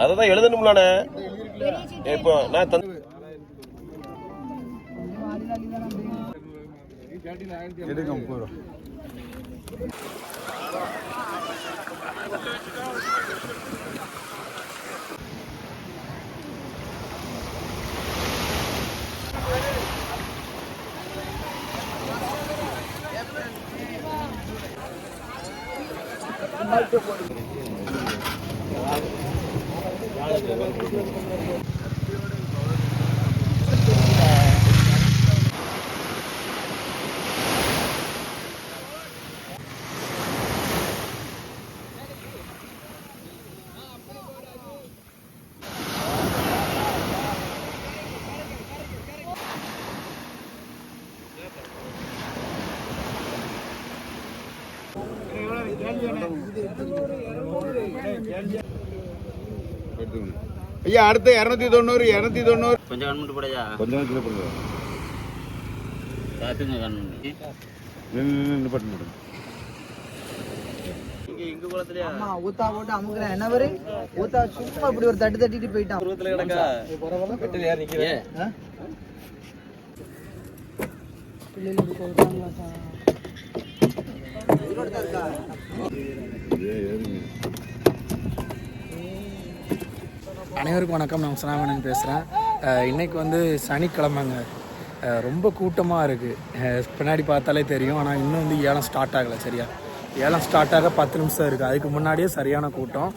அதான் எழுதணும்லானே. இப்போ நான் ஐயா அடுத்து 290 290 கொஞ்சம் கண்முட்டு போடையா கொஞ்சம் கிலோ போடுங்க காத்துங்க கண்முட்டு நிப்பாட்டு போடுங்க இங்க குளத்துலயா அம்மா ஊத்தா போட்டு அமுக்குறேன் என்ன வரு ஊத்தா சும்மா இப்படி ஒரு தட்டு தட்டிட்டு போயிட்டான் குளத்துல கிடக்கா வெட்டல யார் நிக்கிறே அனைவருக்கும் வணக்கம். நான் சனாவணன் பேசுகிறேன். இன்றைக்கி வந்து சனிக்கிழமைங்க. ரொம்ப கூட்டமாக இருக்குது. பின்னாடி பார்த்தாலே தெரியும். ஆனால் இன்னும் வந்து ஏலம் ஸ்டார்ட் ஆகலை. சரியா, ஏலம் ஸ்டார்ட் ஆக 10 நிமிஷம் இருக்குது. அதுக்கு முன்னாடியே சரியான கூட்டம்.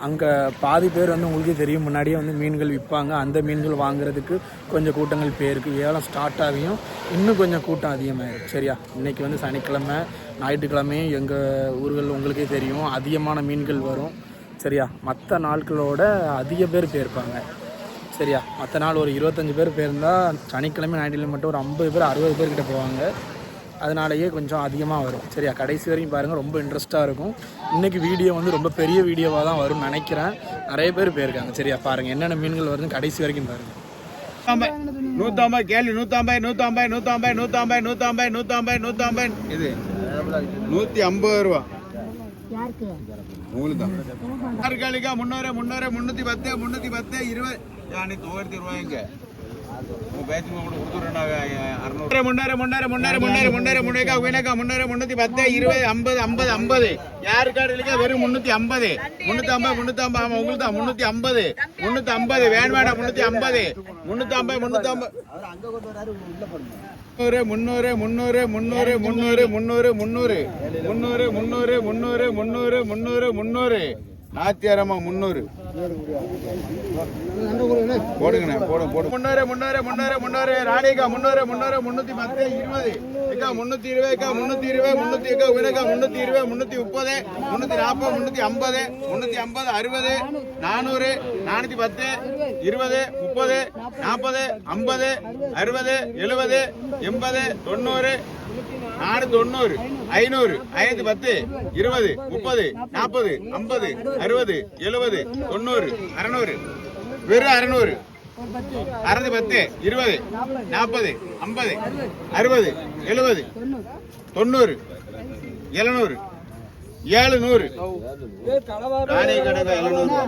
அங்கே பாதி பேர் வந்து உங்களுக்கே தெரியும், முன்னாடியே வந்து மீன்கள் விற்பாங்க. அந்த மீன்கள் வாங்குறதுக்கு கொஞ்சம் கூட்டங்கள் போயிருக்கு. ஏலம் ஸ்டார்ட் ஆகியும் இன்னும் கொஞ்சம் கூட்டம் அதிகமாகிருக்கு. சரியா, இன்றைக்கி வந்து சனிக்கிழமை, ஞாயிற்றுக்கிழமையும் எங்கள் ஊர்கள் உங்களுக்கே தெரியும் அதிகமான மீன்கள் வரும். சரியா, மற்ற நாட்களோட அதிக பேர் போயிருப்பாங்க. சரியா, மற்ற நாள் ஒரு 25 பேர் போயிருந்தால் சனிக்கிழமை ஞாயிற்றுக்கிழமை மட்டும் ஒரு 50 பேர் 60 பேர்கிட்ட போவாங்க. அதனாலேயே கொஞ்சம் அதிகமாக வரும். சரியா, கடைசி வரைக்கும் பாருங்கள், ரொம்ப இன்ட்ரெஸ்ட்டாக இருக்கும். இன்றைக்கி வீடியோ வந்து ரொம்ப பெரிய வீடியோவாக தான் வரும்னு நினைக்கிறேன். நிறைய பேர் போயிருக்காங்க. சரியா, பாருங்கள் என்னென்ன மீன்கள் வருதுன்னு கடைசி வரைக்கும் பாருங்கள். 150 கேள்வி 150 150 150 150 150 150 150 இது 150 ரூபா உங்களுக்கு தான். 300 300 310 310 20 யானி 1000 ரூபாய்ங்க. உங்க பேட்ச் கூட கொடுத்துறேன். 600 300 300 300 300 300 வீணக்கா 300 310 20 50 50 50 யாரு கார்டுலக்கா வெறும் 350 350 350 ஆமா உங்களுக்கு தான் 350 350 வேண் வேணாம் 350 350 350 அவர் அங்க கொண்டு வராரு உள்ள போடுங்க. 300 300 300 300 300 300 300 300 300 300 300 300 நாத்தியாரமா 300 போடுங்கண்ணே போடும் போடும் 300 300 300 300 ராணிக்கா 300 300 310 20 ஏக்கா 320 ஏக்கா 320 300 ஏக்கா வினக்கா 320 330 340 350 350 60 400 410 20 30 40 50 60 70 80 90 490 500 510 20 30 40 50 60 70 90 600 வெறும் 600 610 20 40 50 60 70 90 700 700 ராணி கடை 700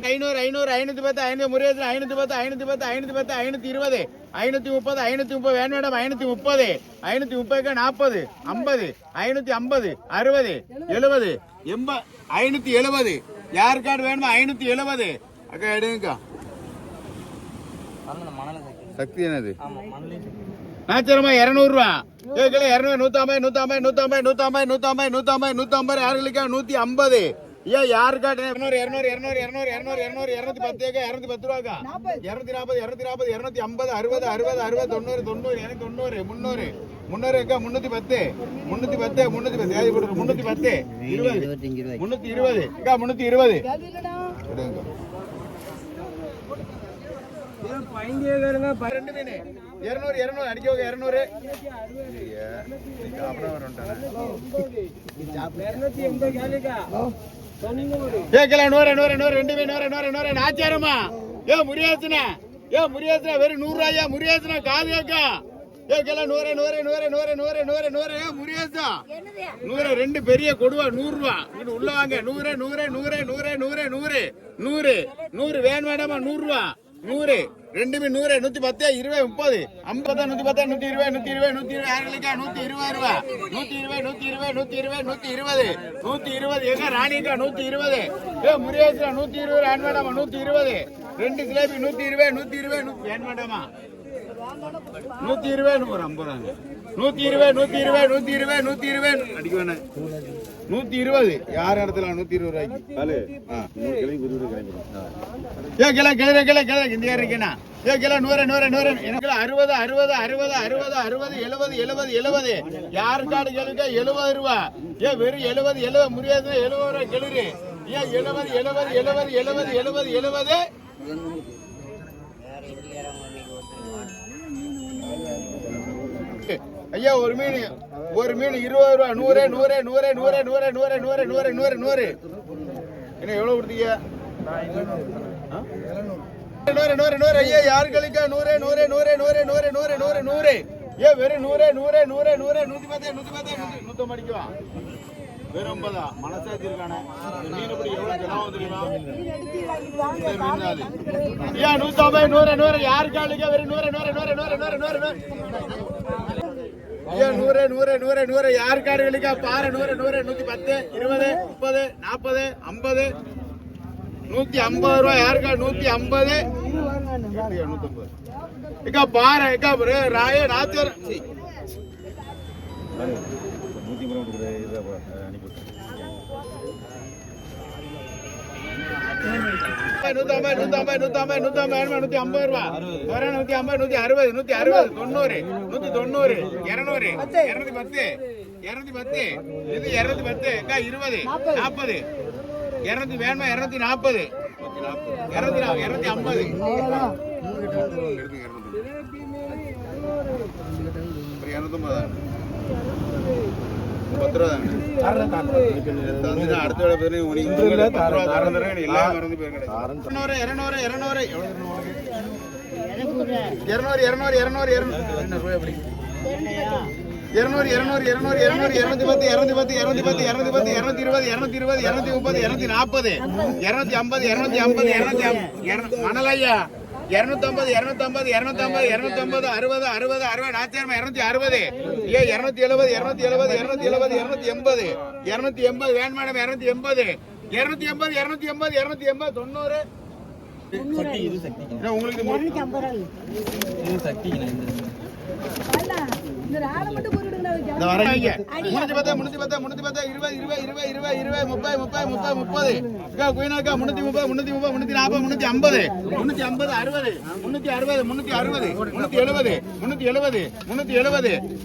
500 500 510 500 முறையத்தில் 510 510 510 520 530 530 வேணும் மேடம் 530 530 40 50 550 60 70 80 570 யார் கார்டு வேணுமா 570 அக்கா எடுங்கக்கா. சக்தி என்னது நாச்சரமா 200 ரூபா 200 150 150 150 150 150 150 150 யாருக்கா 150 ஏன் யாரு காட்டு 200 200 200 200 200 210 210 ரூபாக்கா 240 240 250 60 60 60 90 90 எனக்கு 90 300 300 அக்கா 310 310 310 ஏதி போடு 310 20 320 அக்கா 320 எடுங்க. 200 200 அடிக்கோங்க 200 நாச்சாரமா ஏ முரியாசனா வெறும் 100 ரூபாயா முரியாசனா காது கேக்கா ஏ கிலோ 100 100 100 100 100 100 100 முரியேசா 100 ரெண்டு பெரிய கொடுவா 100 ரூபா இங்க உள்ள வாங்க 100 100 100 100 100 100 100 வேணும் வேண்டாமா 100 ரூபா 100 ரெண்டுமே 100 110 20 30 50 110 120 120 120 யாருக்கா 120 ரூபா 120 எங்க ராணிக்கா 120 ஏ முரியேசா 120 வேணும் வேண்டாமா 120 ரெண்டு ஜிலேபி 120 வேணும் வேண்டாமா 120 ஒரு 50 120 அடிக்க வேணாம் 120 யார் இடத்துல 120 ரூபாய்க்கு இந்தியா இருக்கேனா ஏ கிலோ 100 எனக்கு 60 70 யாரு காடு கேளுங்க 70 ரூபா ஏ வெறும் 70 முடியாது 70 ரூபாய் கேளுரு ஏன் 70 ஐயா ஒரு மீன் 20 ரூபா 100 என்ன எவ்வளவு கொடுத்தீங்க 100 ஐயா யாரு கழிக்கா 100 ஏ வெறும் 110 110 வெறும் 50 மனசாட்சி இருக்கானே மீன் எப்படி எவ்வளவு லாபம் தெரியுமா ஐயா 150 யாரு கழிக்கா வெறும் 100 ஐயா 100 யார் காடுகளுக்கா பாரு 100 110 20 30 40 50 150 ரூபாய் யாருக்கா 150 இக்கா பாரு இக்கா ராய ராத்திர 150 ரூபா 150 160 90 210 இது 210 அக்கா 20 40 200 வேணுமா 240 250 அடுத்த மணலையா 250 வேன் மேடம் 280 உங்களுக்கு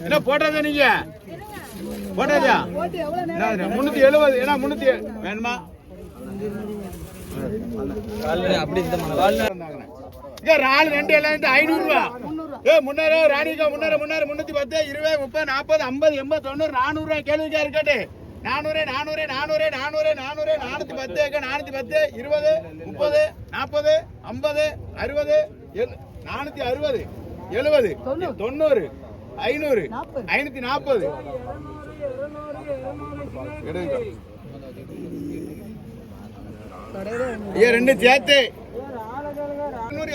என்ன போட்டதா நீங்க போட்டதா 370 ஏன்னா 300 வேணுமா ரால் ரெண்டு எல்லாம் 500 ரூபா ஏ முன்னரே ராணிக்கா முன்னர 310 20 30 40 50 80 90 400 ரூபாய் கேள்விக்கா இருக்கட்டு 410 20 30 40 50 60 460 70 90 500 540 ये ரெண்டு சேர்த்து 200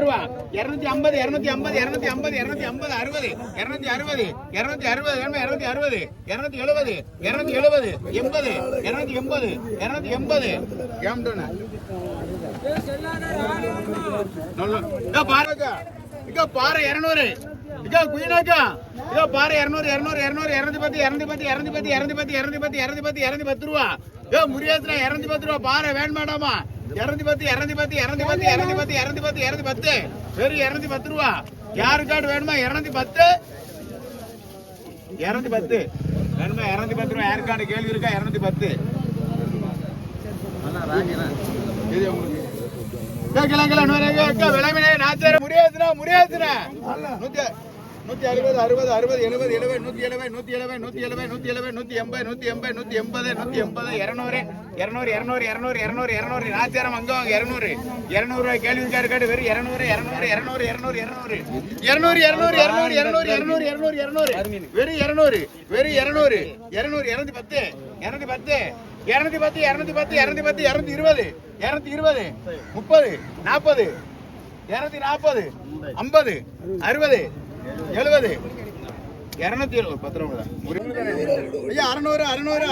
ரூபா 250 பாரு 200 இங்க குயினாக்கா இதோ பாரு 210 ரூபா ஏ முரியேத்ரா 210 ரூபா பாரு வேணும் மேடாமா 210 வெறும் 210 ரூபா யாரு கார்டு வேணுமா 210 வேணுமா 210 ரூபா யாரு கார்டு கேள்வி இருக்கா 210 இது உங்களுக்கு கிளங்கல விளம்பினே நாச்சார முடியாதுனா 160 60 60 70 70 170 170 170 170 180 180 180 180 200 200 200 200 200 200 நாச்சாரம் அங்க வாங்க 200 200 ரூபாய் கேள்விக்கார கார்டு வெறும் 200 200 200 200 200 200 200 200 200 200 200 வெறும் 200 வெறும் 200 200 210 210 210 210 210 220 220 30 40 240 50 60 70 270 10 ஐயா 600 600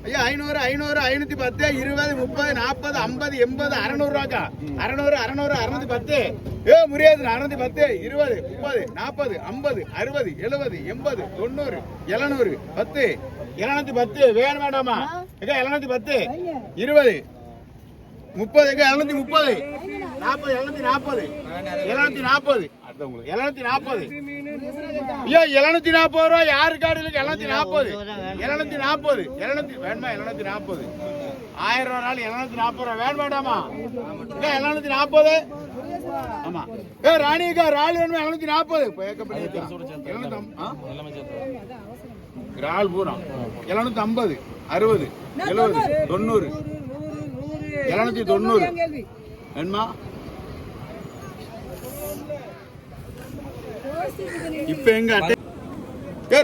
ஐயா 500 500 510 20 30 40 50 80 600 ரூபாக்கா 600 600 610 ஏ முடியாது 610 20 30 40 50 60 70 80 90 700 10 710 வேணும் வேண்டாமா ஏக்கா 710 20 30 ஏக்கா 730 40 740 740 அடுத்து உங்களுக்கு 740 ஐயா 740 ரூபா யாரு கார்டு இருக்கு 740 740 700 வேணுமா 740 1000 ரூபா நாள் 740 ரூபா வேணும் வேண்டாமா 740 ஆமா ஏ ராணிக்கா ராள் வேணுமா 740 பேக்கப்படி ராள் பூரா 750 60 70 90 790 வேணுமா இப்ப எங்க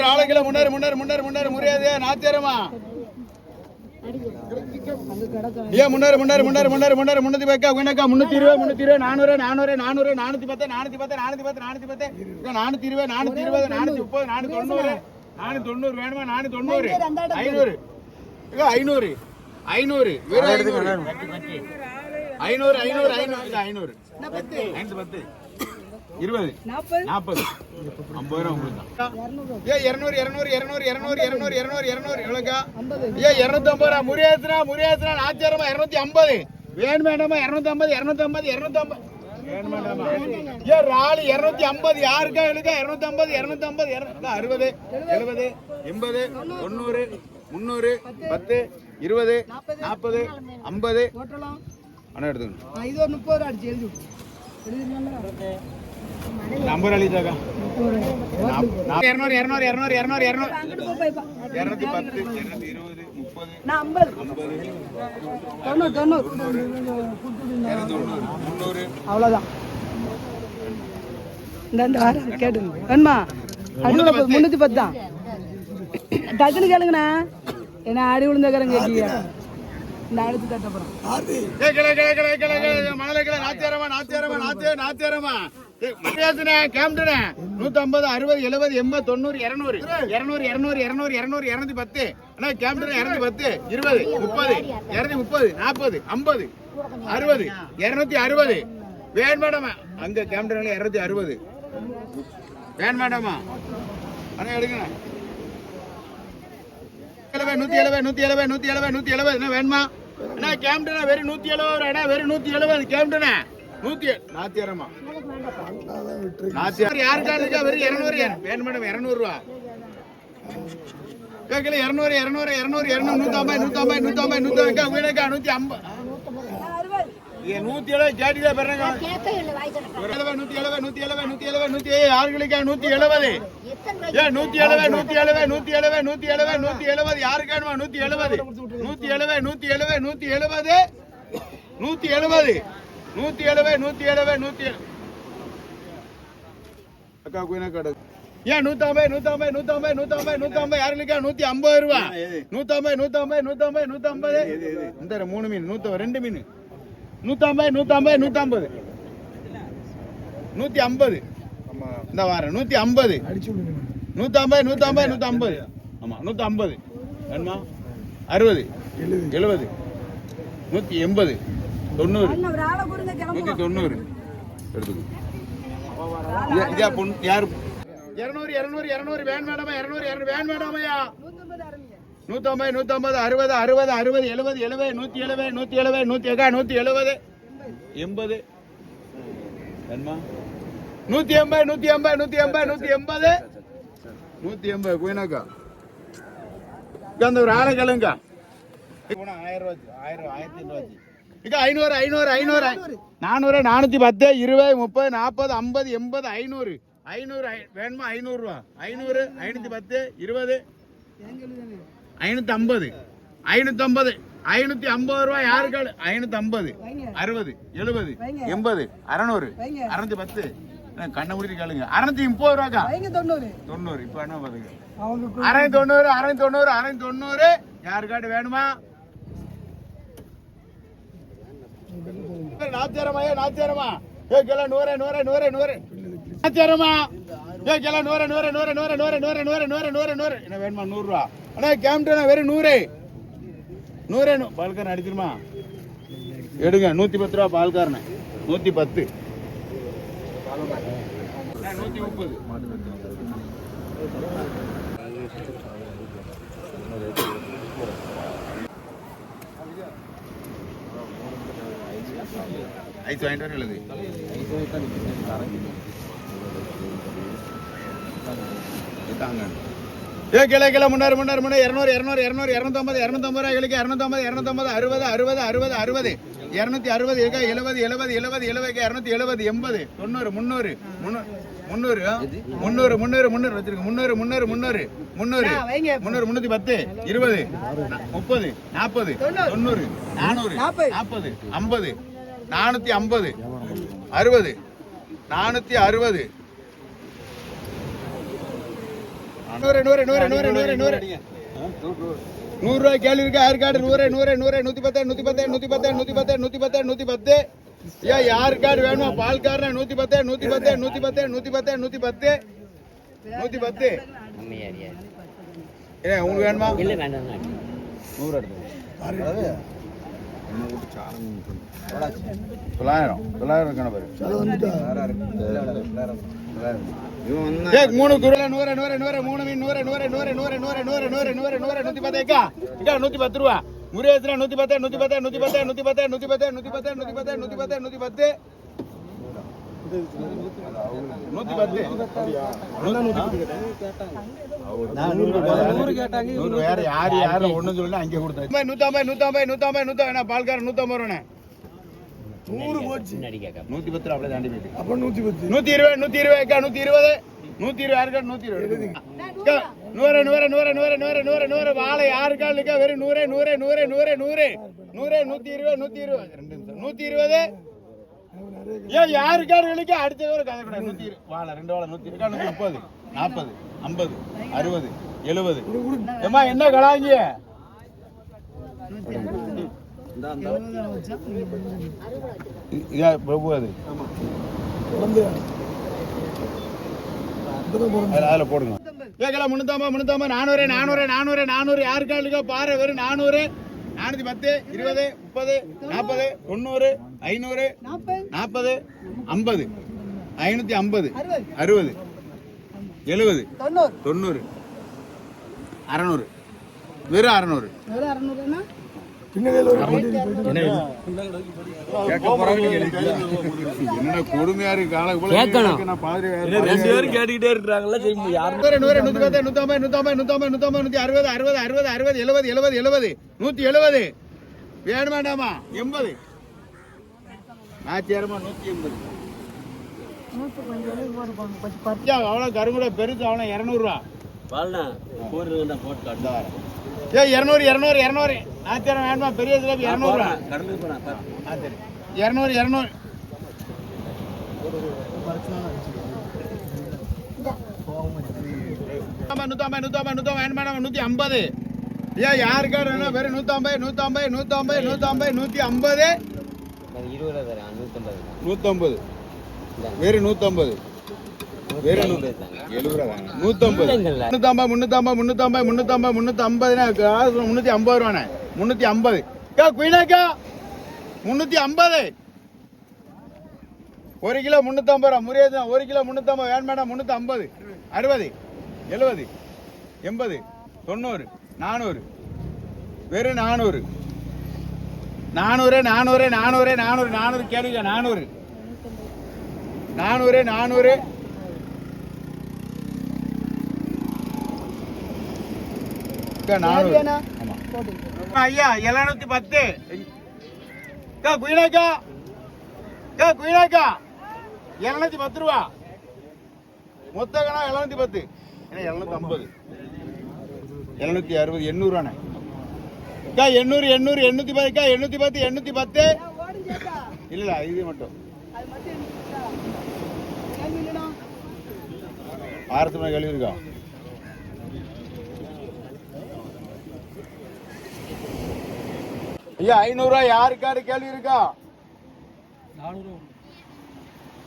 ராளைக்கில முன்னாரு முன்னாரு முன்னாரு முன்னாரு முடியாது நாத்திரமா ஏன் முன்னாரு முன்னாரு முன்னாரு முன்னாரு முன்னாரு 300 பேக்கா உனக்கா 320 320 400 400 400 410 410 410 410 420 420 430 490 வேணுமா 490 500 500 500 வெறும் 500 500 500 500 20 40 50 ரூபா உங்களுக்கு ஏ 200 200 200 200 200 200 200 எவ்வளோக்கா ஏ 250 ரூபா முறியாத்துனா ஆச்சாரமா 250 வேணும் வேண்டாமா 250 250 250 வேணும் வேண்டாமா ஏ ராளி 250 யாருக்கா எழுக்கா 250 250 60 70 80 90 300 10 20 40 50 அண்ணா எடுத்துக்கணும் இது ஒரு 30 ரூபா அடிச்சு எழுதி நம்பர் அழிச்சாக்கா 200 200 200 200 210 220 30 அவ்வளோதான் இந்த வாரம் கேட்டுங்க வேணுமா அடிவுல 310 தான் டக்குன்னு கேளுங்கண்ணா என்ன அடி விழுந்தக்கிறேன் கேட்கீங்க இந்த அடுத்து தட்டப்புறம் நாத்தியாரமா கேம்டனே 150 60 70 80 90 200 200 200 200 200 210 அண்ணா கேம்டன் 210 20 30 230 40 50 60 260 வேன் மேடமா அங்க கேம்டன்ல 260 வேன் மேடமா அண்ணா எடுங்க 170 என்ன வேணுமா அண்ணா கேம்டனா வெறும் 170 அண்ணா வெறும் 170 கேம்டனா 100 நாத்தியாரமா நாத்தியார் யாருக்கா இருக்கா வெறும் 200 வேணும் மேடம் 200 ரூபா கேக்கல 200 200 200 250 150 150 150 வீடக்கா 150 170 கேட்டில பெறங்க 170 யாருக்கா 170 ஏ 170 யாருக்கு வேணுமா 170 அக்கா குயினா கடை ஏன் 150 யாருக்கா 150 ரூபா 150 இந்த 3 மீன் 2 மீன் 150 இந்த வாரம் 150 ஆமா 150 வேணுமா 60 70 180 90 190 எடுத்துக்கோ இதா பொண்ணு யார் 200 வேன் மேடமா 200 வேன் மேடமாயா 150 60 60 60 70 170 170 80 வேணுமா 180 குயினாக்கா அந்த ஒரு ஆளை கிளங்க 1000 ரூபாய் 1500 500 410 20 30 40 50 80 500 500 வேணுமா? 500 ரூபா. 500, 510, 20, 550, 550, 550 ரூபா. யாருக்காள்? 550, 60, 70, 80, 600, 610. கண்ணை முடிச்சு கேளுங்க. 630 ரூபாக்கா. 90. இப்ப என்ன பாருங்க, 690, 690, 690. யாருக்காட்டு வேணுமா? நாச்சாரமா? நாச்சாரமா? ஏ கிலோ 100, 100, 100, 100. நாச்சாரமா? ஏ கிலோ 100, 100, 100, 100, 100, 100, 100, 100, 100, 100. என்ன வேணுமா? 100 ரூபா. அண்ணா கேம்டா வெறும் 100. 100 பால்காரன் அடிச்சிருமா? எடுங்க. 110 ரூபா பால்காரன். 110, 130. ஐஸ் வாங்கிட்டு வர எழுது. ஏ கிலோ கிலோ 300, 300, 200, 200, 200, 250, 250 ரூபாய்க்கு 250, 250, 60, 60, 60, 60, 260, 70, 70, 70, 70, 270, 80, 90, 300, 300, 300, 300, 300 வச்சிருக்க. 300, 300, 300, 300, 300, 310, 20, 30, 40, 90, 400, 40, 50, 450, 60, 460. 100, 100, 100, 100, 100, 100. 100 ரூபாய் கேள்வி இருக்கு. யாருக்காடு? 100, 100, 100, 110, 110, 110, 110, 110, 110. ஏன் யாருக்காடு வேணுமா? பால்காரன் 110, 110, 110, 110, 110, 110. ஏன் உங்களுக்கு வேணுமா? 100 எடுத்து 900 கணவர். 3 குருல 100, 100, 100, 3 மீன் 100, 100, 100, 100, 100, 100, 100, 100, 100, 110 ஏக்கா. 110 ரூபா. முருகேசனா 110, 110, 110, 110, 110, 110, 110, 110, 110, 110. வேற யாரு ஒண்ணு சொல்லல அங்கே கொடுத்தாரு. 150, 150, 150, 150. பால்காரன் 150 ரூபாய். 100 போச்சு. 110 அப்படியே தாண்டி போயிட்டு. அப்ப 110. 120, 120 ஏக்கா. 120, 120 யாருக்கா? 120. 100, 100, 100, 100, 100, 100, 100. வாழை யாருக்கா இருக்கா? வெறும் 100, 100, 100, 100, 100, 100, 120, 120. 120. ஏன் யாருக்கா இருக்கா? அடுத்த ஒரு கதை கூட 120. வாழை 2 வாழை 120, 130, 40, 50, 60, 70. ஏமா என்ன கலாங்க? பிரபு அது அதுல போடுங்க. 350, 350, 400, 400, 400, 400. யாருக்கா இருக்கா? பாரு வெறும் 400, 410, 20, 30, 40, 90, 500, 40, 50, 550, 60, 70, 90, 600. வெறும் 600. என்ன கொடுமையா இருக்கு. கேட்டுக்கிட்டே இருக்கிறாங்களா? 100, 100, 110, 150, 150, 150, 160, 60, 60, 60, 70, 70, 70, 170. வேணும் வேண்டாமா? 80. நாச்சியாரமா 180. அவ்வளவு கருங்குட பெருசு. அவ்வளோ 200 ரூபா. 200, 200, 200. நாச்சியாரம் வேணுமா? பெரிய ஜிலேபி 200 ரூபா. 200, 200. ஏன் யாருக்கா வெறும் 150, 150, 150, 150, 150, 150. வெறும் 150. வெறும் 70 ரூபா. 150, 350, 350, 350 ரூபாண்ணே. 350. குயினாக்கா 350. 1 கிலோ 350 ரூபா. முறையா 1 கிலோ 350 வேணும் மேடம். 350, 60, 70, 80, 90, 400. வெறும் 400. 400, 400, 400, 400, 400. கேளுங்க. 400, 400, 400. ஐயா 710. குயினாக்கா 710 ரூபா. மொத்த கணா 710 ஏன்னா 750 760 800 அக்கா 800 800 810 அக்கா 810 810 இல்ல இது மட்டும் ஆயிரத்து மேல கேள்வி இருக்கா ஐயா 500 ரூபாய் யாருக்காரு கேள்வி இருக்கா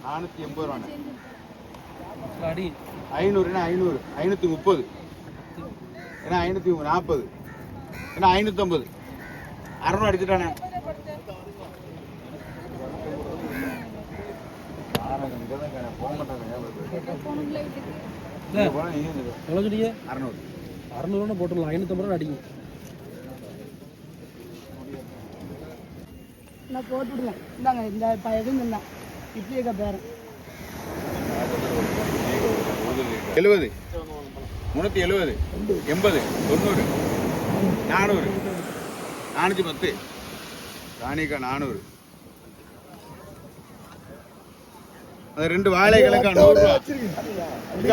480 ரூபாய் 500 500 530 ஏன்னா 540 ஏன்னா 550 600 அடிச்சுட்டானே அறநூறுன்னு போட்டுடலாம் 550 ரூபா அடிக்கும் நான் போட்டு விடுவேன் இந்தாங்க இந்த எதுவும் தான் இட்லி அக்கா பேரன் 70 370 80 90 400 410 ராணிக்கா 400 அது 2 வாழை கிழக்கா 100 ரூபா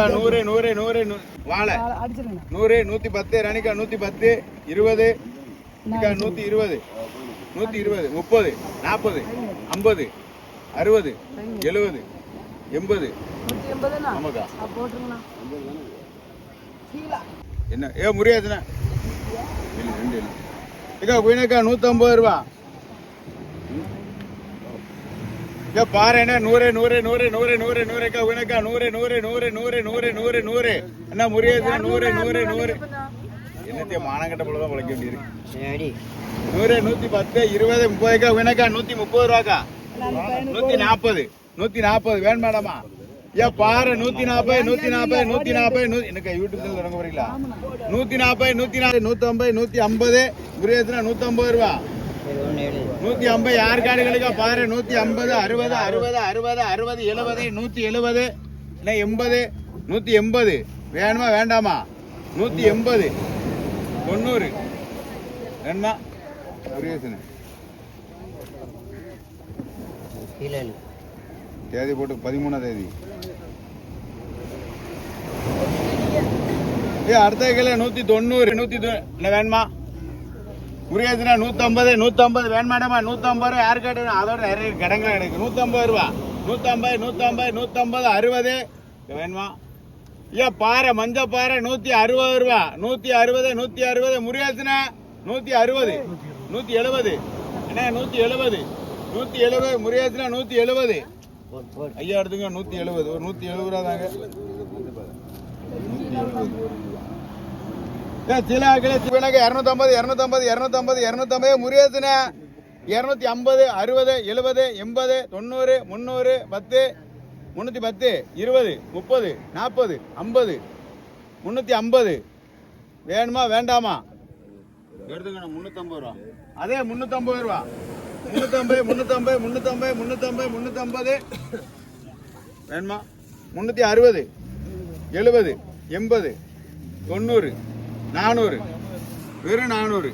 100 வாழை அடிச்சிருங்க 100 110 ராணிக்கா 110 20 120 120 30 40 50 60 70 80 180 ஆமாக்கா போட்டுருங்கண்ணா என்ன ஏ முறியாதுண்ணா இல்லை 2 இல்லை ஏக்கா குயினக்கா 150 ரூபா ஏ பாரு என்ன 100 100 100 100 100 100 ஏக்கா குயினக்கா 100 100 100 100 100 100 100 என்ன முறியாதுண்ணா 100 100 100 என்னத்தையும் மானங்கட்ட போல தான் உழைக்க வேண்டியிருக்கு 100 110 20 30 ஏக்கா குயினக்கா 130 ரூபாக்கா 140 140 வேணும் மேடமா ஏன் பாரு 140 140 140 எனக்கு யூடியூப்ல தொடங்க போறீங்களா 140 140 150 150 முருகேசனா 150 ரூபா 150 யார் காடுகளுக்கா பாரு 150 60 60 60 60 70 170 இல்லை 80 180 வேணுமா வேண்டாமா 180 90 வேணுமா முருகேசன் தேதி போட்டு 13ஆம் தேதி அடுத்த கிலோ 190 190 வேணுமா முருகேசனா 150 150 வேணுமாடாமா 150 ரூபா யாரு கேட்டு அதோட நிறைய கடங்க எனக்கு 150 ரூபா 150 150 150 60 வேணுமா ஐயா பாறை மஞ்ச பாறை 160 ரூபா 160 160 முருகேசனா 160 170 என்ன 170 170 முருகேசனா 170 ஐயா எடுத்துங்க 170 ஒரு 170 ரூபா தாங்க சில 250 250 250 250 முருகேசனா 250 60 70 80 90 300 10 310 20 30 40 50 350 வேணுமா வேண்டாமா எடுத்துங்க 350 ரூபா அதே 350 ரூபா 350 வேணுமா 360 70 80 90 400 வெறும் 400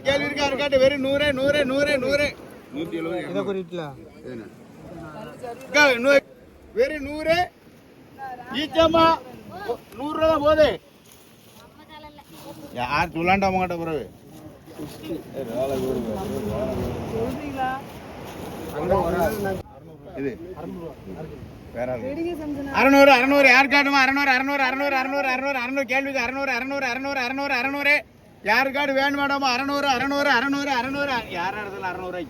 கேள்வி இருக்கா வெறும் 100 வெறும் 100 ஈச்சம்மா 100 ரூபா தான் போதே யார் சொல்லாண்டா உங்ககிட்ட பிறகு இது வேற 600 600 யார் காட்டுமா 600 600 600 600 600 600 கேள்விக்கு 600 600 600 600 600 யார் காடு வேணும் மேடாமா 600 600 600 600 யார் இடத்துல 600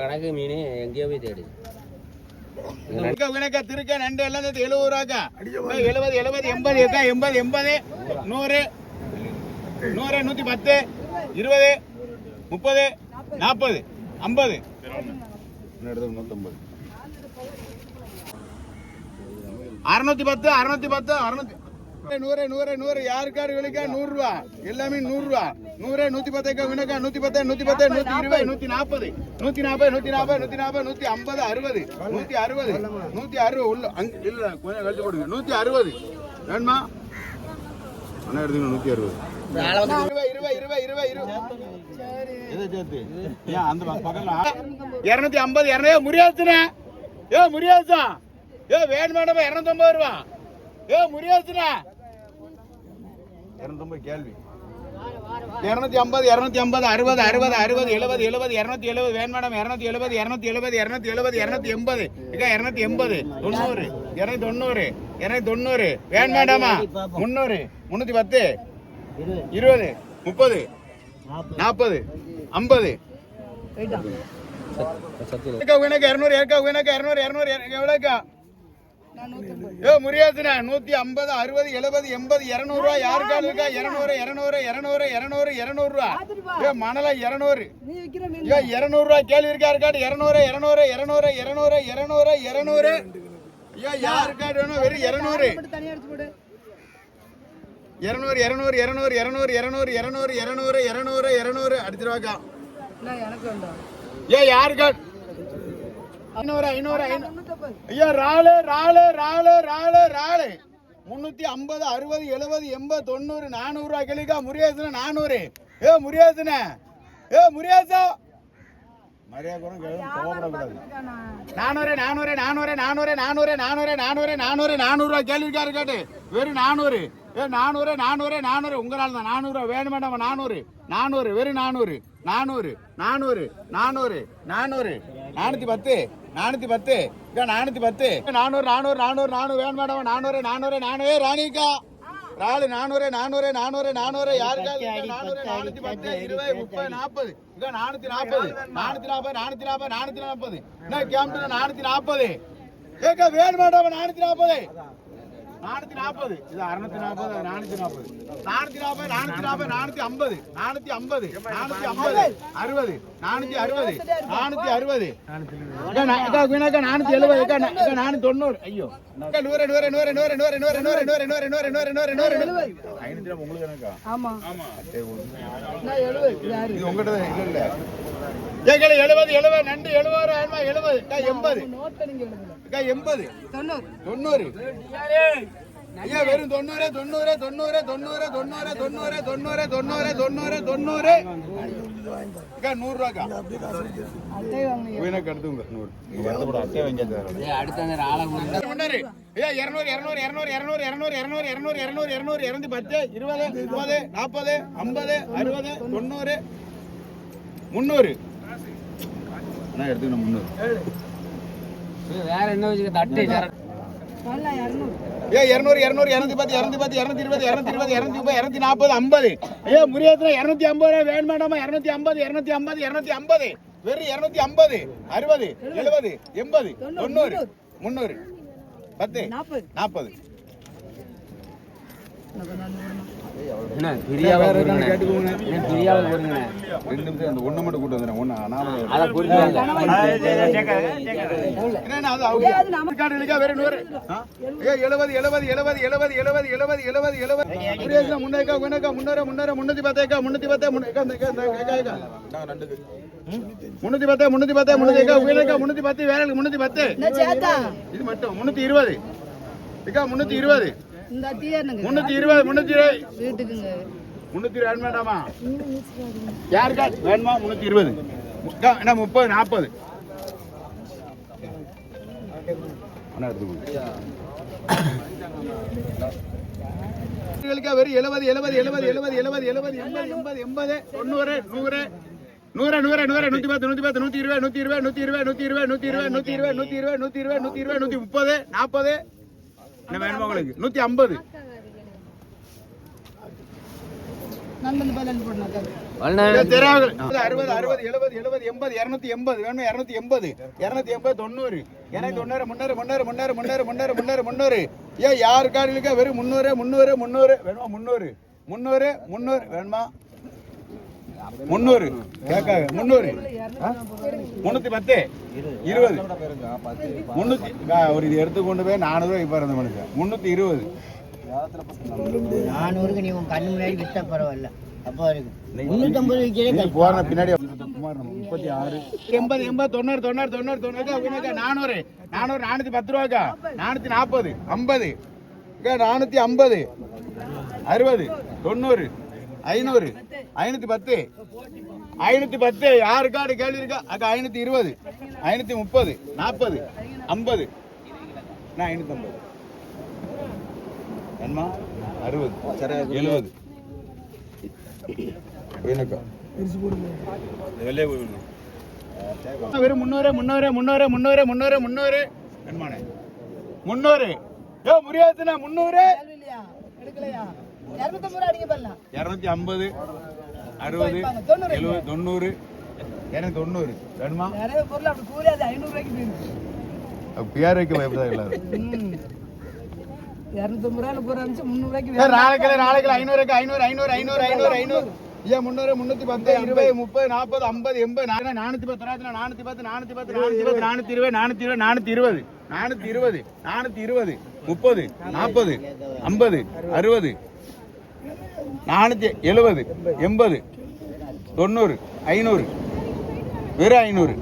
கணக்கு மீன் எங்கேயோ போய் தேடு வினக்கா திருக்க நண்டு எல்லாம் சேர்த்து 70 ரூபாக்கா 70 70 80 இருக்கா 80 80 100 100 110 20 30 40 50 150 610 610 600 100 100 100 யாருக்காரு விலைக்கா 100 ரூபா எல்லாமே 100 ரூபா 100 110 வினக்கா 110 110 120 140 140 140 140 150 60 160 உள்ள இல்ல கொஞ்சம் கழிச்சு போடுங்க 160 வேணுமா அண்ணா எடுத்துங்க 160 250 முறியாச்சுனே ஏ முறியாச்சா ஏ வேணுமா 250 ரூபா ஏ முறியாச்சுனே 250 கேள்வி 250 250 60 60 60 70 70 270 வேன் மேடம் 270 270 270 280 இக்கா 280 90 290 290 வேன் மேடமா 300 310 20 30 40 50 எனக்கு 200 ஏக்கா எனக்கு 200 200 எவ்வளோக்கா ஏ முறியாதுண்ணா 150 60 70 80 200 ரூபா யாருக்கால இருக்கா 200 200 200 200 200 ரூபா ஏ மணல 200 ஏ 200 ரூபா கேள்வி இருக்கா இருக்காடு 200 200 200 200 200 200 ஏ யாருக்காடு வேணும் வெறும் 200 200 200 200 200 200 200 200 200 200 அடிச்சிருவாக்கா ஏ யாருக்கா 500 500 ஐயா ராளு ராளு ராளு ராளு ராளு 350 60 70 80 90 400 ரூபா கிளிக்கா முறியாசுனா 400 ஏ முறியாசுனா ஏ முறியாசா மரியாதைக்குறம் கேளுங்க கோவப்படக்கூடாது 400 400 400 400 400 400 400 400 400 ரூபா கேள்விக்கா இருக்காட்டு வெறும் 400 ஏ 400 400 400 உங்களால தான் 400 ரூபா வேணும் வேண்டாம் 400 400 வெறும் 400 400 400 400 400 410 410 410 400 400 400 400 வேணும் மேடம் 400 400 400 ராணிக்கா ராளு 400 400 400 400 யாருக்கா 400 410 20 30 40 இங்க 440 440 440 440 என்ன கேம்ப்ல 440 ஏக்கா வேணும் மேடம் 440 440 இது 640 440 440 440 450 450 450 60 460 460 அக்கா வினாக்கா 470 அக்கா 490 ஐயோ அக்கா 100 100 100 100 100 100 100 100 100 100 100 500 உங்களுக்கு எனக்கா ஆமா ஆமா நான் 70 யாரு இது உங்ககிட்ட இல்ல ஏகல 70 70 நண்டு 70 ஆமா 70 அக்கா 80 நோட் நீங்க எழுதுங்க அக்கா 80 90 ஐயா வெறும் 90 90 90 90 90 90 90 90 90 90 அக்கா 100 ரூபாக்கா அட்டை வாங்குங்க வீணக்கு எடுத்துங்க 100 வரதுபட அட்டை வாங்கிங்க அடுத்து அந்த ஆளை முன்னாடி ஐயா 200 200 200 200 200 200 200 200 210 20 30 40 50 60 90 300 அண்ணா எடுத்துக்கணும் 300 வேற என்ன வச்சுக்க தட்டு ஏ 200 200 210 210 220 220 230 240 50 ஏ முறியாதுல 250 ரூபாய் வேணும் மேடமா 250 250 250 வெறும் 250 60 70 80 90 300 10 40 என்ன பிரியாவை கேட்டுக்கோங்க பிரியாவை போடுங்க 2 நிமிஷம் அந்த ஒண்ணு மட்டும் கூட்டி வந்துறேன் ஒண்ணு அனாம அத புரிஞ்சுங்க என்னன்னா அது அவங்க கார்டுலக்கா வேற 100 ஏ 70 70 70 70 70 70 70 70 புரியல முன்னேக்கா குனக்கா 300 310 310 நண்டுக்கு 310 310 310 குனக்கா 310 வேற 310 என்ன சேத்தா இது மட்டும் 320 இக்கா 320 இந்த தீயனுங்க 320 320 வீட்டுக்குங்க 320 வேண்டாமா யாருக்கா வேணுமா 320 என்ன 30 40 அண்ணா எடுத்துக்கோங்க வெறும் 70 70 70 70 70 70 80 80 90 100 100 100 100 110 110 120 120 120 120 120 120 120 120 130 40 என்ன வேணுமா உங்களுக்கு 150 நண்பன் பதில் அனுப்பி போடுறேன் தெரியாது 60 60 70 70 80 280 வேணும் 280 280 90 எனக்கு 90 300 ஏன் யார் கார்டுகளுக்கா வெறும் 300 வேணுமா 300 வேணுமா 300 கேட்காங்க 300 310 20 300 ஒரு இது எடுத்து கொண்டு போய் 400 இப்போ இருந்த மனுஷன் 320 400க்கு நீ உன் கண்ணு முன்னாடி வித்தா பரவாயில்ல அப்போ இருக்கு 350 விற்கிறேன் போற பின்னாடி 36 80 80 90 400 410 ரூபாக்கா 440 50 450 60 90 500 510 யாரு கார்டு கேள்வி இருக்கா அக்கா 520 530 40 50 நான் 550 என்னமா 60 70 எனக்கா வெறும் 300 என்னமானே 300 ஏ முடியாதுண்ணா 300 இல்லையா எடுக்கலையா 250 ரூபா அடிக்க பண்ணலாம் 250 60 70 90 எனக்கு 90 வேணுமா நிறைய பொருள் அப்படி கூறியாது 500 ரூபாய்க்கு போயிருக்கு பிஆர் வைக்க பயப்படாது எல்லாரும் 250 ரூபாய் 30 ரூபாய் 300 ரூபாய்க்கு நாளைக்கு 500 500 ஏன் 300 310 20 30 40 50 80 410 420 420 30 40 50 60 470 80 90 500 வெறும் 500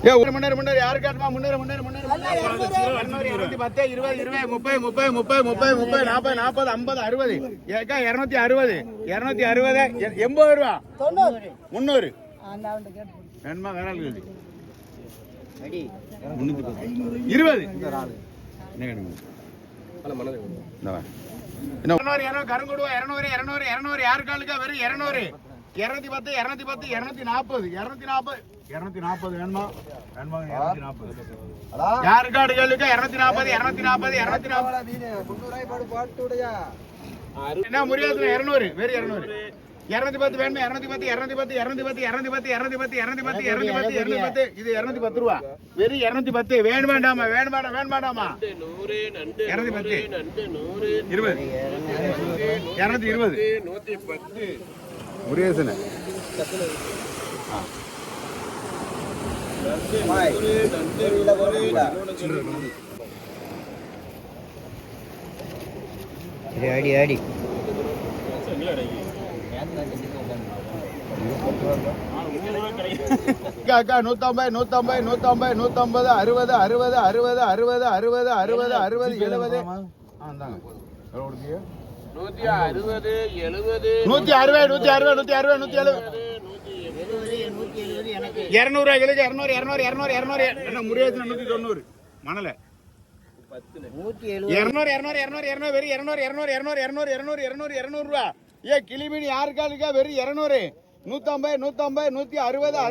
ஏ 300 யாரு காட்டுமா 300 210 20 30 40 50 ஏக்கா 260 80 ரூபா 300 வேணுமா வேற ஆள் கேள்வி 20 கருங்குடுவா 200 யாரு காலுக்கா வெறும் 200 210 240 வேணுமா யாரு கார்டு கேளுக்கா 240 என்ன முடியாது 200 வேறு 200 210 வேணுமா 210 இது 210 ரூபா வெறும் 210 வேணும் வேண்டாமா 210 220 முருகேசன் அடி அக்கா 150 60 290 மணல 200 ரூபா ஏ கிளிமீன் யாருக்காலுக்கா வெறும் 200 150 160 210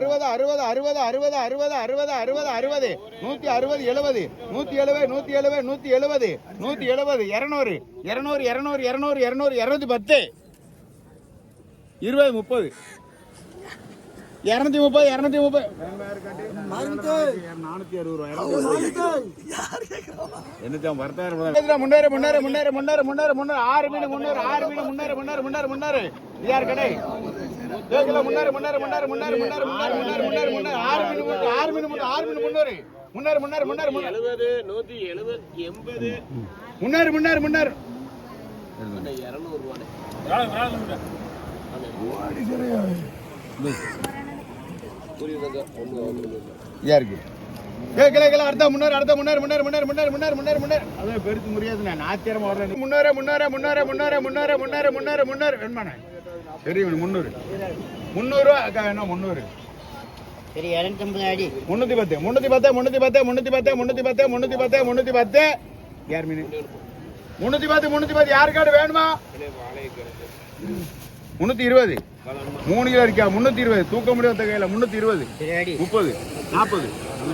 20 30 230 என்னதான் வர்த்தாயிரம் 300 6 மீன் 300 யார் கடை 6 யாருக்கு அடுத்த 300 அதான் பெருத்து முடியாது நான் ஆச்சரியமா வர்றேன் 300 வேணுமாண்ணே சரி 300 ரூபா அக்கா வேணும் 300 சரி 250 அடி 310 யார் மீன் 310 யார் கார்டு வேணுமா 320 3 கிலோ இருக்கா 320 தூக்க முடியாத கையில 320 30 40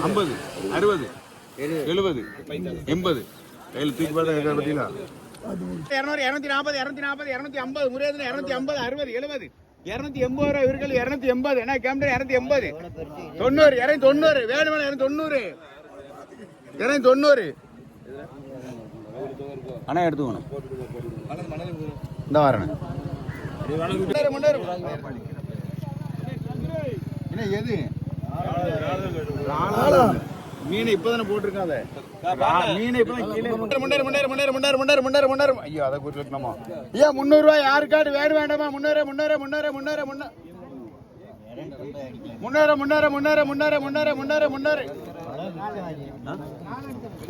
50 60 70 80 கையில் தூக்கி பார்த்தா பார்த்தீங்களா 200 240 240 250 முருகேசன் 250 60 70 280 ரூபா இவர்கள் 280 என்ன கேம்டன் 280 90 290 வேணுமான 290 290 அண்ணா எடுத்துக்கணும் இந்த வரேன் என்ன எது மீன் இப்பதானே போட்டிருக்காங்க மீன் இப்பதான் ஐயோ அதை கூட்டிருக்கணுமா ஐயா 300 ரூபாய் யாருக்காடு வேணும் வேண்டாமா 300 300 300 300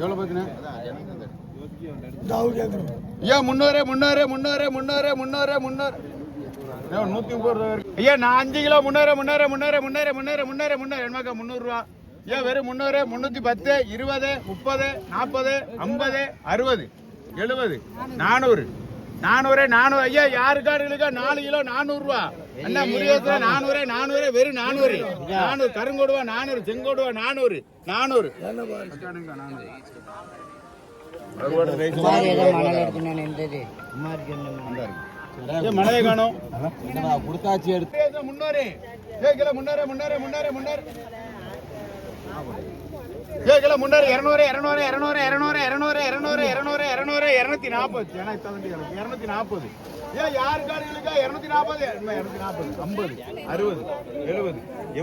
எவ்வளவு பாத்தீங்கன்னா ஐயா 300 300 300 300 300 300 130 ஐயா நான் 5 கிலோ 300 300 300 300 300 300 300 என்னக்கா 300 ரூபா ஏன் வெறும் 300 310 20 30 40 50 60 70 400 400 ஐயா யாருக்காடுகளுக்கா 4 கிலோ 400 ரூபா அண்ணா முருகேசா 400 வெறும் 400 கருங்கோடுவா 400 செங்கோடுவா 400 மனதை காணும் கொடுத்தாச்சு எடுத்து 300 கிலோ 300 300 300 300 கிலோ 300 200 200 200 200 200 200 200 240 240 ஏன் யார் காடுகளுக்கா 240 240 50 60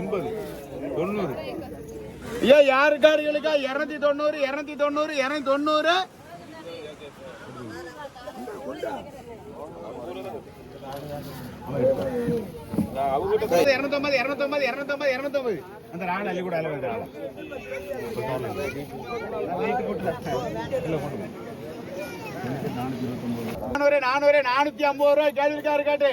70 80 90 ஏன் யார் காடுகளுக்கா 290 290 290 அந்த ராண அள்ளி கூட அளவு 450 ரூபாய் கேள்விக்காரு காட்டு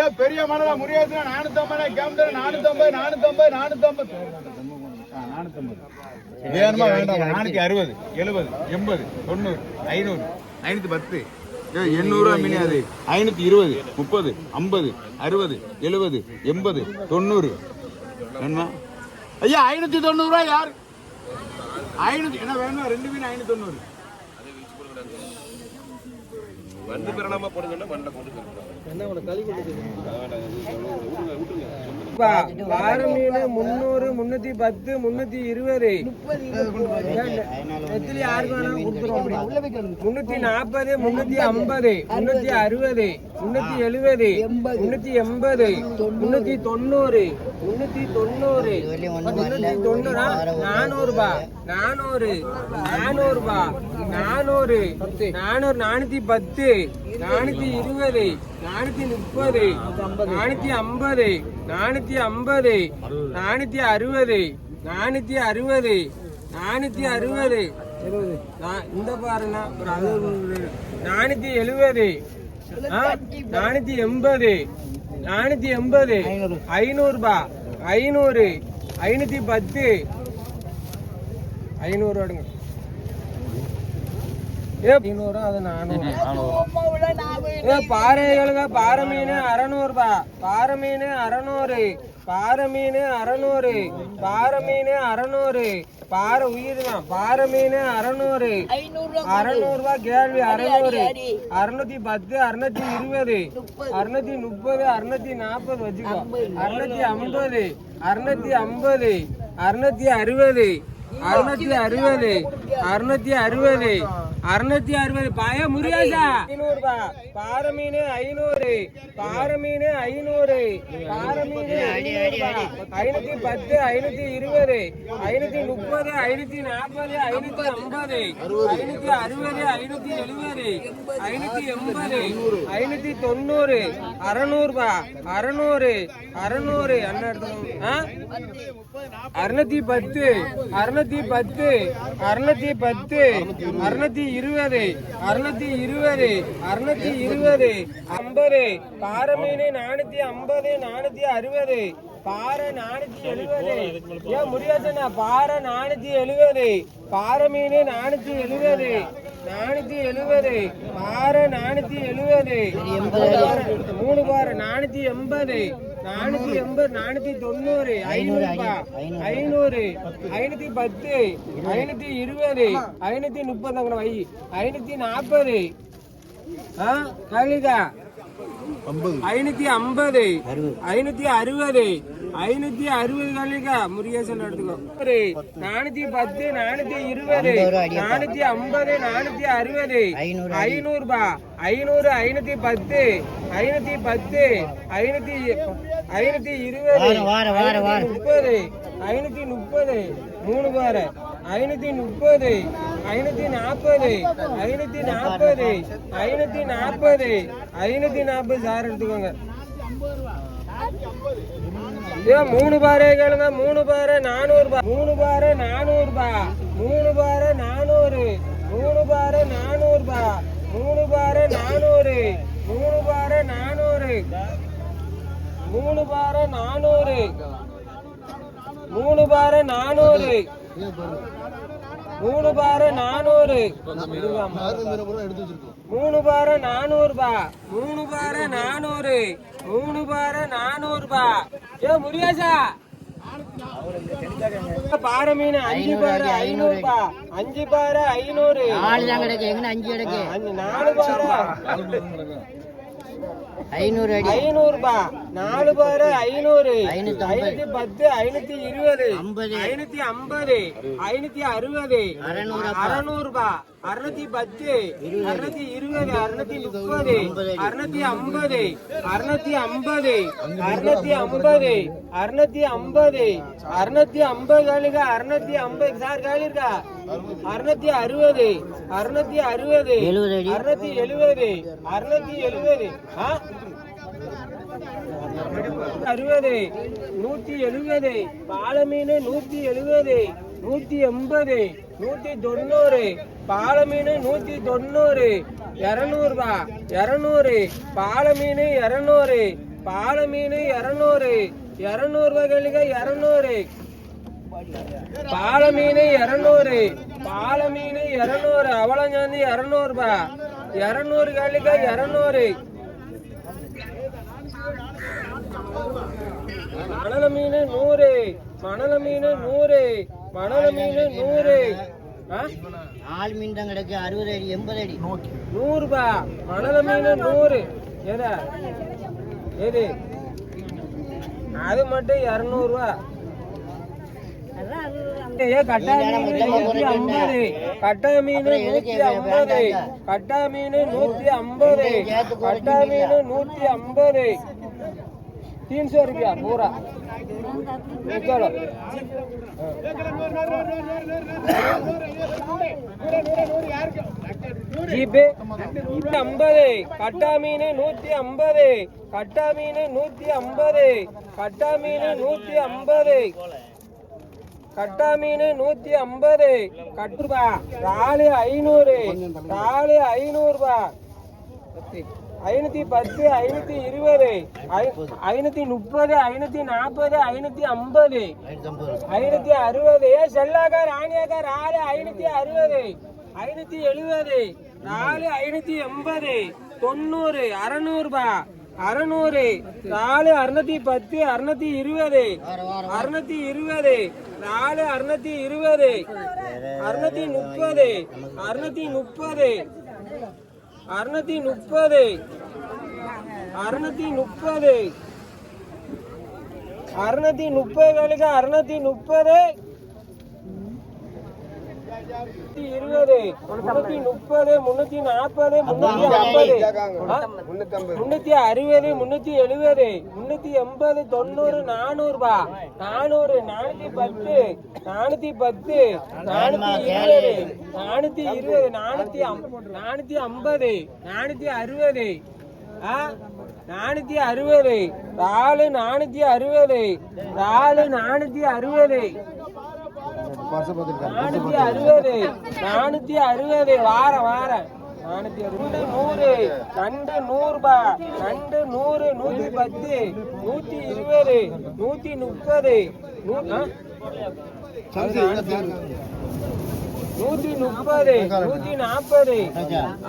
ஏன் பெரிய மனதா முருகேசன் 450 கேம்டர் 450 வேணுமா வேண்டாம் 460 70 80 90 500 510 800 மீன் அது 520 30 50 60 70 80 90 வேணுமா ஐயா 590 ரூபாய் யார் 500 என்ன வேணுமா 2 மீன் 590 வந்து பிறனாம போடுங்கன்னா மண்ணை போட்டு வார மீன் 300 310 320 எத்தனை யாருக்கு வேணாலும் கொடுத்துருவோம் 340 350 360 370 380 390 400 ரூபாய் 400 ரூபாய் 400 410 420 430 450 450 460 இந்த பாருங்க ஒரு 470 480 500 ரூபாய் 500 510 500 அடுங்க 500 அது 400 பாறைகளுக்கு பாறை மீன் 600 ரூபாய் பாறை மீன் 600 பாறை மீன் 600 பாறை உயிர் தான் பாறை மீன் 600 ரூபாய் கேள்வி 600 610 620 630 640 வச்சுக்கோ 650 660 பாய முருகேசா 500 ரூபாய் பாறை மீன் 500 பாறை மீன் 500 பாறை மீன் 510 520 530 540 550 560 570 580 600 ரூபாய் 600 அண்ணா எடுத்துக்கோங்க 610 620 50 பாறை மீன் 450 460 பாறை 470 ஏன் முருகேசனா பாறை 470 பாறை மீன் 470 பாறை 470 3 பாறை 480 480, 490, 500 ரூபாய், 500, 510, 520, 530 வை, 540, கலிகா 550, 560, 560 கலிகா முருகேசன் எடுத்துக்கோ. 410, 420, 450, 460, 500 ரூபாய், 500, 510, 510, 520, 530, 530, 3 பார், 530, 540, 540, 540, 540 சார் எடுத்துக்கோங்க. 3 பாரே கேளுங்க. 3 பாரு 400 ரூபாய், 3 பாரு 400 ரூபாய், 3 பாரு 400, 3 பாரு 400 ரூபாய், 3 பாரு 400, 3 பாரு 400, 3 பாரு 400, 3 பாரு 400, 3 பாரு 400, 3 பாரு 400 ரூபாய், 3 பாரு 400, 3 பாரு 400 ரூபாய். முருகேசா பாறை மீன் 5 பாரு 500 ரூபாய், 5 பாரு 500, 4 தான் கிடக்கு. எங்க 5 கிடக்கு? 4 பாரு 500 அடி, 500 ரூபாய், 4 பாரு 500, 510, 520, 550, 560, 600 ரூபாய், 610, 620, 630, 650, 650, 650, 650, 650 காலிங்க, 650 சார் காலி இருக்கா? 660, 660, 670, 670, 60, 170, பால மீன் 170, 180, 190, பால மீன் 190, 200 ரூபாய், 200, பால மீன் 200, பால மீன் 200, 200 ரூபாய் கேளுங்க. 200 பால மீன் 200, பால மீன் 200, அவளஞ்சாந்தி 200 ரூபாய், 200 கேளுங்க. 200 மணல மீன் 100, மணல மீன் 100, மணல மீன் 100, 4 மீன் தான் கிடக்கு. 60 அடி, 80 அடி, 100 ரூபாய், மணல மீன் 100. எது அது மட்டும் 200 ரூபாய். கட்டா மீன் 150, கட்டா மீன் 150, கட்டா மீன் 150, கட்டா மீன் 150, 300 रुपया पूरा. चलो जीप 50, कट्टा मीन 150, कट्टा मीन 150, कट्टा मीन 150, कट्टा मीन 150, कटूबा राले 500, राले 500 ரூபாய், 510, 520, 530, 540, 550, 560. செல்லாக்கா ராணியாக்கா ராலு 560, 570, ராலு 580, 90, 600 ரூபாய், 600, ராலு 610, 620, 620, ராலு 620, 630, 630, 630, 630, 630 வேலைக்கு 630, 320, 330, 340, 350, 360, 370, 380, 90, 400 ரூபாய், 400, 410, 410, 420, 420, 450, 460, 460, ராலு 460, ராலு 460, 460, 460, வார 460, நண்டு 100 ரூபாய், நண்டு 100, 110, 120, 130, 130, 140,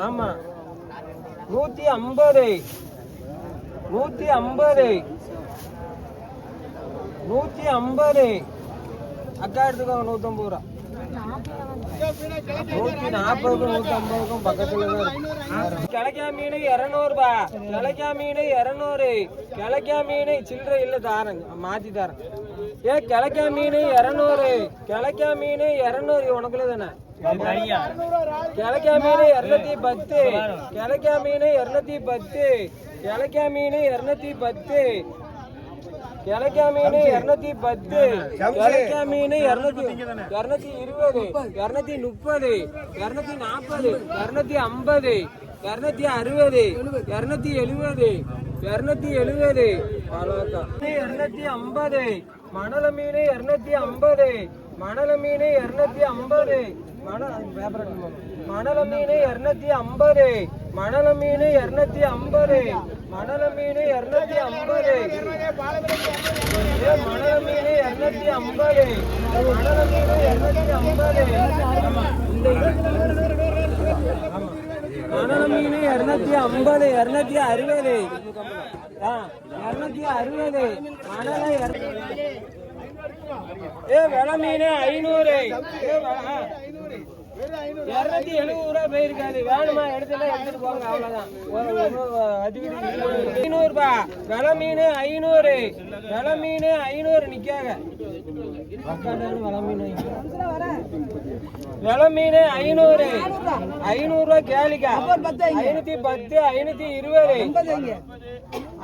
ஆமா 150, 150, 150. அக்கா எடுத்துக்கோங்க 150 ரூபா. 140க்கும் 150க்கும் பக்கத்துல கிழக்கா மீன் 200 ரூபா. கிழக்கா மீன் 200. கிழக்கா மீன் சில்லறை இல்ல தாரேன், மாத்தி தரேன். கிழக்கா மீன் 200. கிழக்கா மீன் 200 உனக்குள்ள தானே. கிழக்கா மீன் 210. கிழக்கா மீன் 210. கிழக்கா மீன் 210. கிழக்கா மீன் 210. கிழக்கா மீன் 220, 230, 240, 250, 250, 260, 270, 270. அவ்வளோக்கா. 250. மணல மீன் 250. மணல மீன் 250. மணல மீன் 250. மணல மீன் 250. மணல மீன் 250. மணல மீன் 250. மணல மீன் 250. மணல மீன் 250. 260. 260. மணல வெலை மீன் 500. 270 ரூபா போயிருக்காது. வேணுமா எடுத்துட்டு எடுத்துட்டு போங்க, அவ்வளவுதான். 500 ரூபா வெலை மீன் 500. வெலை மீன் 500 நிக்காங்க. வெலை மீன் 500. 500 ரூபா கேலிக்கா. 510, 520,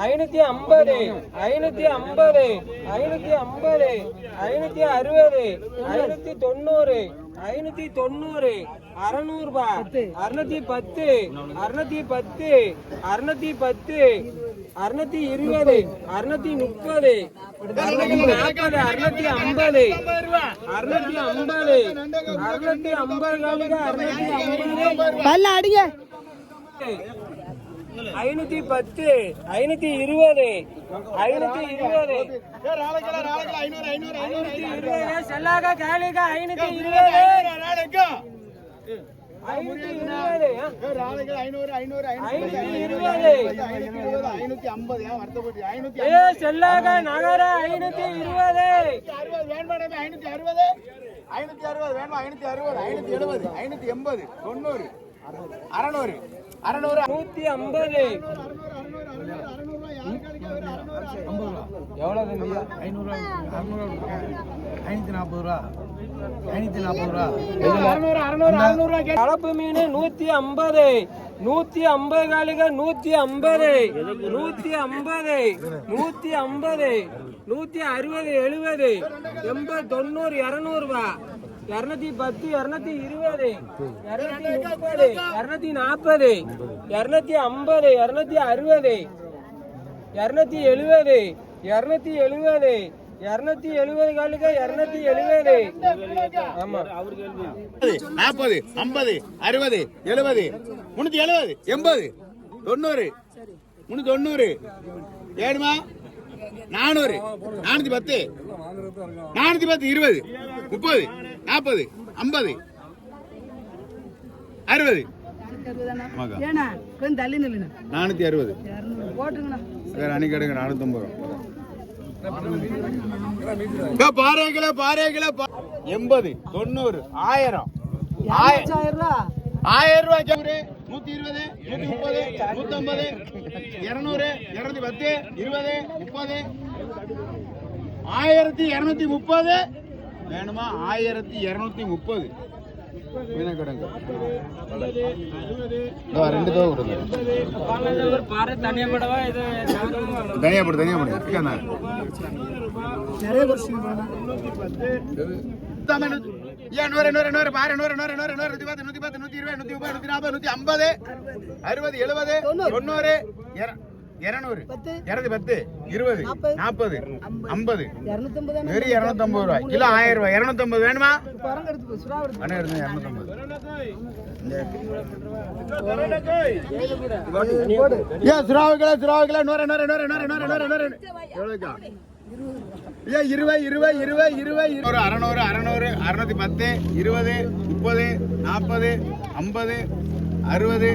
550, 550, 550, 550, 560, 590, 590, 600 ரூபா. 610, 610, 610, 620, 630, 640, 650, 650, பல்ல அடிங்க. 510, 520, 520. செல்லாக காலிகா 520. 520. செல்லாக நகர 520. 560 வேணுமா? 560, 570, 580, 90, 600, 600, 150. எவ்வளவு 500, 540 ரூபா. 540 ரூபா. கலப்பு மீன் 150. 150 காலிக 150. 150, 150, 160, 70, 80, 90, 200 ரூபா. 210, 220, 230, 240, 250, 260, 270, 270, 270 காலிக 270. ஆமா 40, 50, 60, 70, 370, 80, 90, 390. ஏடுமா 400, 410, 410, 20, 30, 40, 50, 60. ஏண்ணா கொஞ்சம் தள்ளி நில்லுண்ணா. 460 போட்டுங்கண்ணா. வேற அன்னைக்கு எடுங்க 450 ரூபா. பாறைகளை 80, 90, 1000, 1000 ரூபா. 120, 130, 150, 150, 200, 210, 20, 30, 1230. வேணுமா? 1230. மீனக்கடங்க 2 தோ கொடுங்க. தனியா போடு. நிறைய போடு. நிறைய குறைச்சி ஏன் 100, 100, 100, பாரு 100, 100, 100, 110, 110, 120, 130, 140, 150, 60, 70, 90, 200, 210, 20, 40, 50, வெறும் 250 ரூபாய். கிலோ 1000 ரூபாய். 250 வேணுமா? அண்ணா எடுத்து 250. ஏன் சுறாவுகளா 100, 100, 100, 100, 100, 100, 100. எவ்வளோக்கா? ஏன் 20, 20, 20, 20, 600, 600, 610, 20, 30, 40, 50, 60,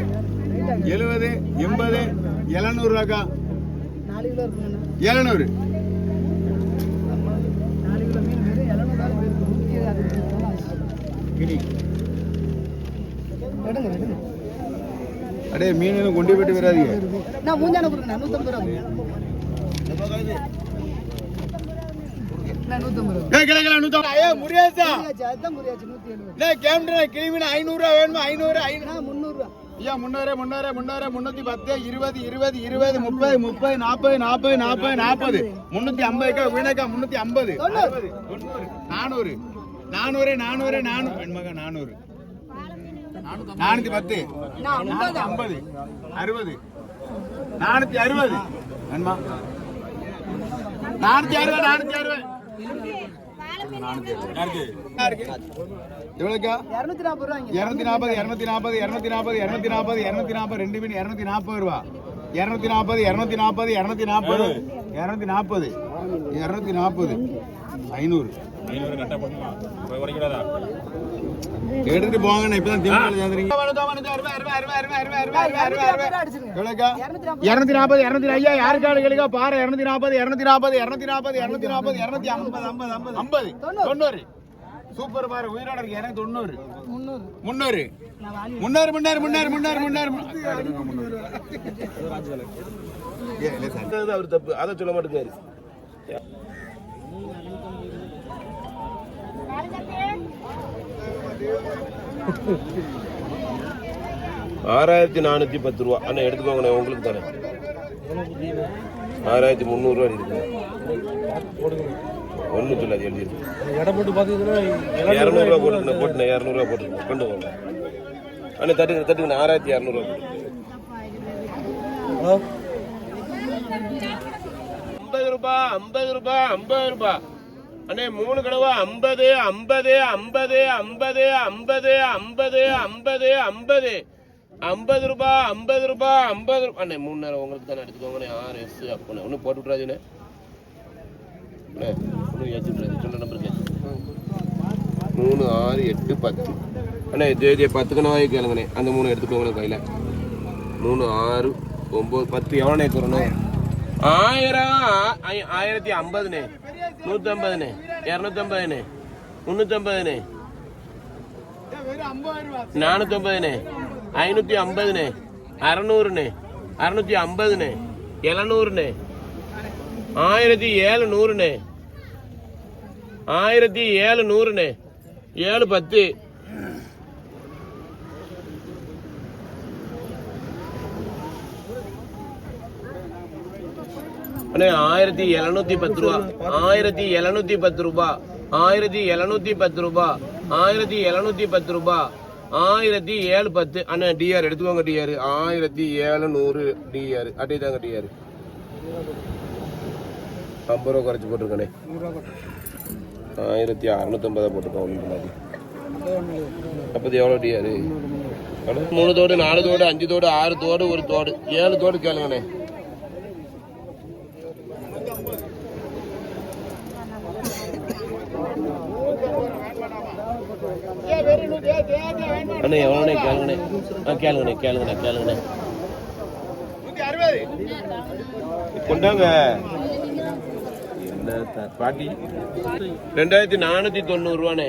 70, 80, 700 ரூபாக்கா. 700. அடே மீன் கொண்டு போயிட்டு வராதீங்க. நான் மூஞ்சான கொடுங்க 150 ரூபா. நான் 150 ரூபா. கேக்கல 150. ஐயா முரியாசா. அதான் முறியாச்சு 170. டேய் கேம்டா கிளிவின 500 ரூபாய் வேணுமா? 500 நான் 300 ரூபா. ஐயா 300 310 310 20 20 20 30 30 40 40 40 40 350 வீணக்கா 350 400 400 400 வெண்மகா 400 410 450 60 460 வெண்மா 460 எவ்வளோக்கா? 240 ரூபா. 240 240 240 240 240 2 மீன் 240 ரூபா. 240 240 240 240 240 500 எடுத்துட்டு போங்க. இப்பதான் திமுக சேர்ந்துறீங்க. எவ்வளோக்கா? 240 200 ஐயா யாருக்கா கேளுக்கா பாரு. 240 240 240 240 250 50 90 சூப்பர் பாரு. உயிரோட இருக்கு. எனக்கு 90 300 அவர் தப்பு, அதை சொல்ல மாட்டேங்காரு. 6410 ரூபா. அண்ணா எடுத்துக்கோங்க, உங்களுக்கு தானே 6300 ரூபா இருக்கு. ஒன்றும் சொல்லாது எழுதிருக்கு. இடம் போட்டு பார்த்தீங்கன்னா 200 ரூபா போட்டுருக்கேன். 200 ரூபா போட்டுருக்கேன். கொண்டு போங்க அண்ணா. தட்டுங்க 6200 ரூபா. 50 ரூபா 50 ரூபா 50 ரூபா அண்ணே. 3 கடவா 50 50 50 50 50 50 50 50 50 ரூபா 50 ரூபா 50 ரூபா அண்ணே. 3 நேரம் உங்களுக்கு தானே எடுத்துக்கோங்க. 6S அப்போ ஒன்றும் போட்டு விட்றாதுண்ணே. ஒன்றும் ஏற்றி விட்றாது. சொன்ன நம்பருக்கு 3 6 8 10 அண்ணே. ஜே 10 கணவாய் கேளுங்கண்ணே. அந்த 3 எடுத்துக்கோங்கண்ணே கையில். 3 6 9 10 எவ்வளோண்ணே தரணும்? 1000 1050ண்ணே. 150ண்ணே. 250ண்ணே. 350ண்ணே. 450ண்ணே. 550ண்ணே. 600ண்ணே. 650ண்ணே. 700ண்ணே. 1700ண்ணே. 1700ண்ணே. 710 அண்ணே. 1710 ரூபா. 1710 ரூபா. 1710 ரூபா. 1710 ரூபா. 1710 அண்ணா. டிஆர் எடுத்துக்கோங்க. டிஆர் 1700 டிஆர் அட்டை தாங்க. டிஆர் 50 ரூபா குறைச்சி போட்டிருக்கேண்ணே. 1650 போட்டிருக்கோம். ஒன்று மாதிரி அப்போது எவ்வளோ டிஆர்? 3 தோடு 4 தோடு 5 தோடு 6 தோடு 1 தோடு 7 தோடு கேளுங்கண்ணே. அண்ணே எவ்வளோண்ணே கேளுங்கண்ணே. கேளுங்கண்ணே. கொண்டாங்க பாட்டி. 2490 ரூபாண்ணே.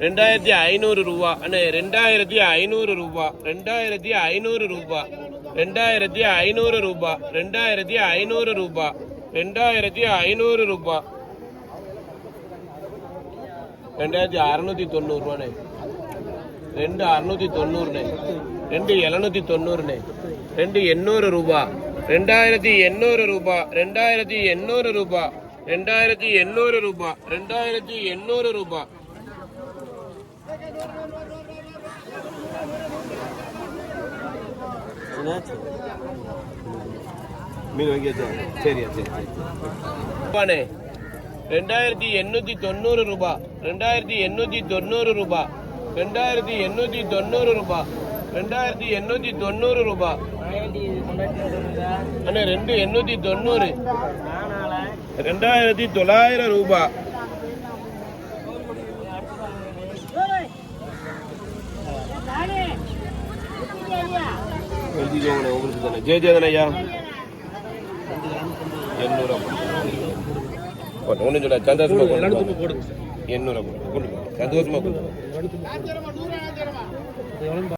2500 ரூபா அண்ணே. 2500 ரூபா. 2500 ரூபா. 2500 ரூபா. 2500 ரூபா. 2500 ரூபா. 2690 ரூபாண்ணே. 2690ண்ணே. 2790ண்ணே. 2800 ரூபா. 2800 ரூபா. 2800 ரூபா. 2800 ரூபா. 2800 ரூபா. மீன் வாங்கியாச்சா? சரியா சரி. 2890 ரூபா. 2890 ரூபா. 2890 ரூபா. 2890 ரூபா அண்ணே. 2890. 2900 ரூபா. உங்களுக்கு தானே ஜே தானே ஐயா? 800 ரூபா. ஒன்றும் சொல்ல சந்தோஷமா 800 ரூபா கொண்டு சந்தோஷமா கொடுத்துருவோம்.